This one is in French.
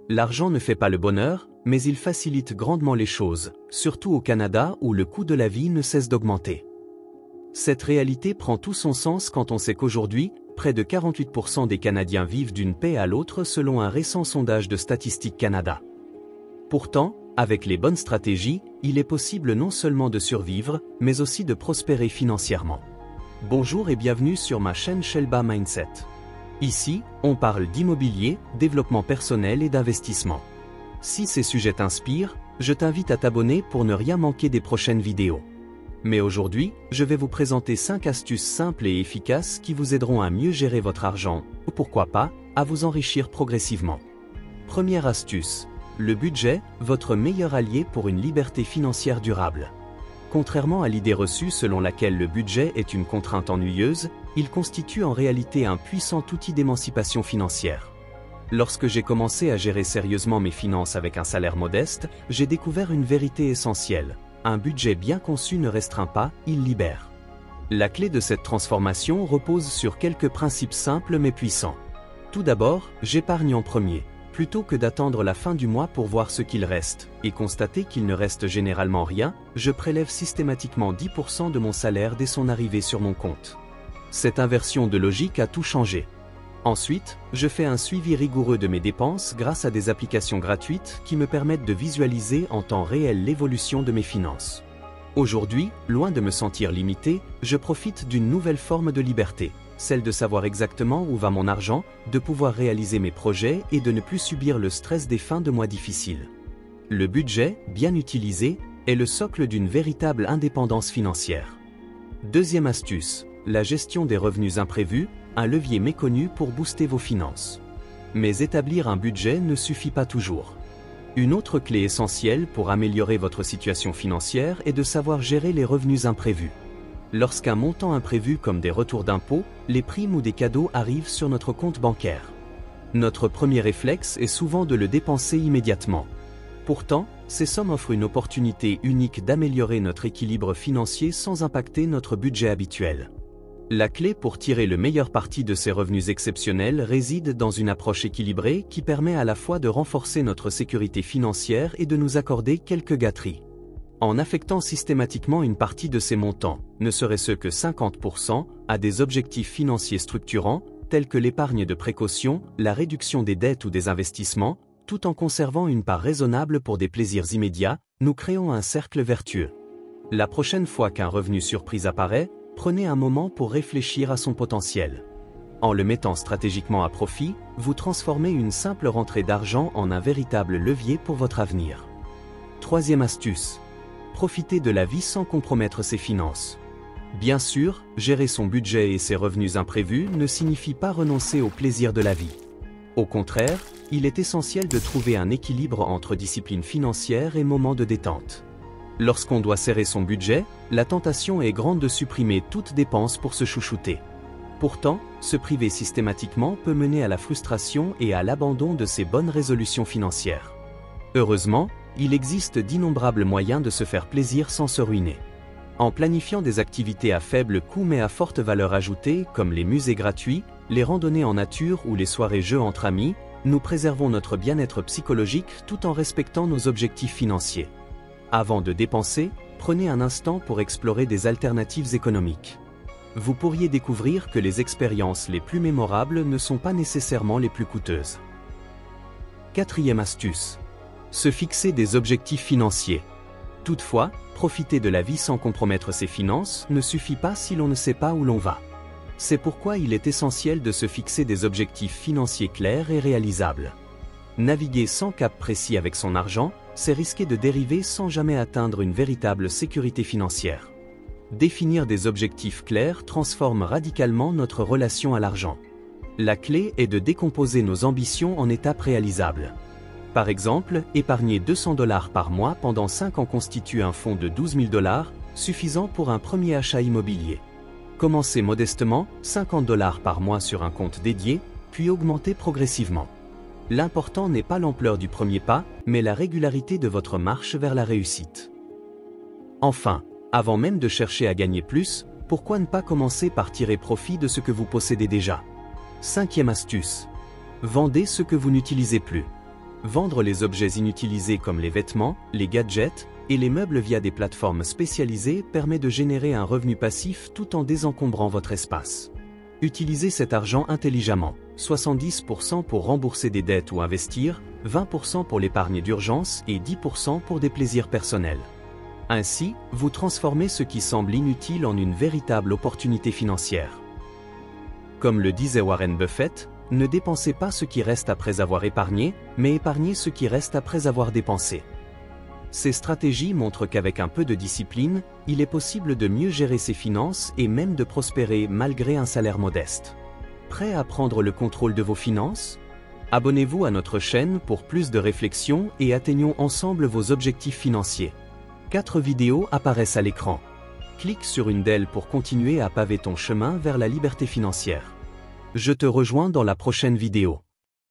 L'argent ne fait pas le bonheur, mais il facilite grandement les choses, surtout au Canada où le coût de la vie ne cesse d'augmenter. Cette réalité prend tout son sens quand on sait qu'aujourd'hui, près de 48% des Canadiens vivent d'une paie à l'autre selon un récent sondage de Statistique Canada. Pourtant, avec les bonnes stratégies, il est possible non seulement de survivre, mais aussi de prospérer financièrement. Bonjour et bienvenue sur ma chaîne Shelba Mindset. Ici, on parle d'immobilier, développement personnel et d'investissement. Si ces sujets t'inspirent, je t'invite à t'abonner pour ne rien manquer des prochaines vidéos. Mais aujourd'hui, je vais vous présenter 5 astuces simples et efficaces qui vous aideront à mieux gérer votre argent, ou pourquoi pas, à vous enrichir progressivement. Première astuce. Le budget, votre meilleur allié pour une liberté financière durable. Contrairement à l'idée reçue selon laquelle le budget est une contrainte ennuyeuse, il constitue en réalité un puissant outil d'émancipation financière. Lorsque j'ai commencé à gérer sérieusement mes finances avec un salaire modeste, j'ai découvert une vérité essentielle. Un budget bien conçu ne restreint pas, il libère. La clé de cette transformation repose sur quelques principes simples mais puissants. Tout d'abord, j'épargne en premier. Plutôt que d'attendre la fin du mois pour voir ce qu'il reste, et constater qu'il ne reste généralement rien, je prélève systématiquement 10% de mon salaire dès son arrivée sur mon compte. Cette inversion de logique a tout changé. Ensuite, je fais un suivi rigoureux de mes dépenses grâce à des applications gratuites qui me permettent de visualiser en temps réel l'évolution de mes finances. Aujourd'hui, loin de me sentir limité, je profite d'une nouvelle forme de liberté. Celle de savoir exactement où va mon argent, de pouvoir réaliser mes projets et de ne plus subir le stress des fins de mois difficiles. Le budget, bien utilisé, est le socle d'une véritable indépendance financière. Deuxième astuce, la gestion des revenus imprévus, un levier méconnu pour booster vos finances. Mais établir un budget ne suffit pas toujours. Une autre clé essentielle pour améliorer votre situation financière est de savoir gérer les revenus imprévus. Lorsqu'un montant imprévu comme des retours d'impôts, les primes ou des cadeaux arrivent sur notre compte bancaire. Notre premier réflexe est souvent de le dépenser immédiatement. Pourtant, ces sommes offrent une opportunité unique d'améliorer notre équilibre financier sans impacter notre budget habituel. La clé pour tirer le meilleur parti de ces revenus exceptionnels réside dans une approche équilibrée qui permet à la fois de renforcer notre sécurité financière et de nous accorder quelques gâteries. En affectant systématiquement une partie de ces montants, ne serait-ce que 50%, à des objectifs financiers structurants, tels que l'épargne de précaution, la réduction des dettes ou des investissements, tout en conservant une part raisonnable pour des plaisirs immédiats, nous créons un cercle vertueux. La prochaine fois qu'un revenu surprise apparaît, prenez un moment pour réfléchir à son potentiel. En le mettant stratégiquement à profit, vous transformez une simple rentrée d'argent en un véritable levier pour votre avenir. Troisième astuce. Profiter de la vie sans compromettre ses finances. Bien sûr, gérer son budget et ses revenus imprévus ne signifie pas renoncer au plaisir de la vie. Au contraire, il est essentiel de trouver un équilibre entre discipline financière et moments de détente. Lorsqu'on doit serrer son budget, la tentation est grande de supprimer toute dépense pour se chouchouter. Pourtant, se priver systématiquement peut mener à la frustration et à l'abandon de ses bonnes résolutions financières. Heureusement, il existe d'innombrables moyens de se faire plaisir sans se ruiner. En planifiant des activités à faible coût mais à forte valeur ajoutée, comme les musées gratuits, les randonnées en nature ou les soirées jeux entre amis, nous préservons notre bien-être psychologique tout en respectant nos objectifs financiers. Avant de dépenser, prenez un instant pour explorer des alternatives économiques. Vous pourriez découvrir que les expériences les plus mémorables ne sont pas nécessairement les plus coûteuses. Quatrième astuce. Se fixer des objectifs financiers. Toutefois, profiter de la vie sans compromettre ses finances ne suffit pas si l'on ne sait pas où l'on va. C'est pourquoi il est essentiel de se fixer des objectifs financiers clairs et réalisables. Naviguer sans cap précis avec son argent, c'est risquer de dériver sans jamais atteindre une véritable sécurité financière. Définir des objectifs clairs transforme radicalement notre relation à l'argent. La clé est de décomposer nos ambitions en étapes réalisables. Par exemple, épargner $200 par mois pendant 5 ans constitue un fonds de $12 000, suffisant pour un premier achat immobilier. Commencez modestement, $50 par mois sur un compte dédié, puis augmentez progressivement. L'important n'est pas l'ampleur du premier pas, mais la régularité de votre marche vers la réussite. Enfin, avant même de chercher à gagner plus, pourquoi ne pas commencer par tirer profit de ce que vous possédez déjà? Cinquième astuce. Vendez ce que vous n'utilisez plus. Vendre les objets inutilisés comme les vêtements, les gadgets et les meubles via des plateformes spécialisées permet de générer un revenu passif tout en désencombrant votre espace. Utilisez cet argent intelligemment, 70% pour rembourser des dettes ou investir, 20% pour l'épargne d'urgence et 10% pour des plaisirs personnels. Ainsi, vous transformez ce qui semble inutile en une véritable opportunité financière. Comme le disait Warren Buffett, ne dépensez pas ce qui reste après avoir épargné, mais épargnez ce qui reste après avoir dépensé. Ces stratégies montrent qu'avec un peu de discipline, il est possible de mieux gérer ses finances et même de prospérer malgré un salaire modeste. Prêt à prendre le contrôle de vos finances? Abonnez-vous à notre chaîne pour plus de réflexions et atteignons ensemble vos objectifs financiers. 4 vidéos apparaissent à l'écran. Clique sur une d'elles pour continuer à paver ton chemin vers la liberté financière. Je te rejoins dans la prochaine vidéo.